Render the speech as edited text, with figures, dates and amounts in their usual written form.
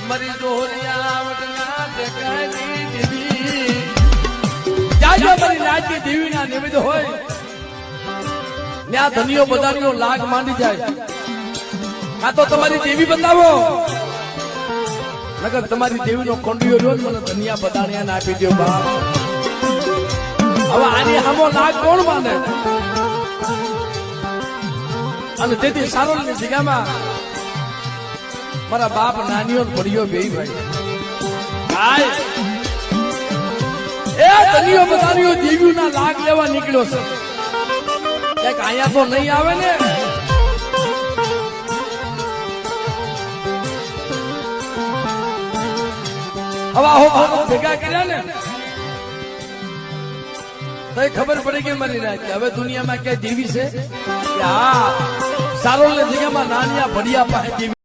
મરી જોરિયા વટના દેખાની દેવી જાજો મરી રાજની દેવીના નિમિત્ત હોય ન્યા ધનિયો બધાનો લાગ માંડી જાય આ તો તમારી દેવી બતાવો નકર તમારી દેવીનો કોંડિયો રોજ મને ધનિયા બધાણિયા આપી દો બાપ હવે આની સામો લાગ કોણ માને અને તેથી સારોલની જગ્યામાં મારા બાપ નાનીઓ પડ્યો બે ભાઈ એ ધનિયો બધાણીઓ દેવીના લાગ લેવા નીકળ્યો છે ક્યાંક અહીંયા તો નહીં આવે ને હવા ભેગા કર્યા ને તો ખબર પડી કે મારી રાત હવે દુનિયામાં ક્યાંય દેવી છે કે હા સારોલ જગ્યામાં નાનિયા ભડિયા પાસે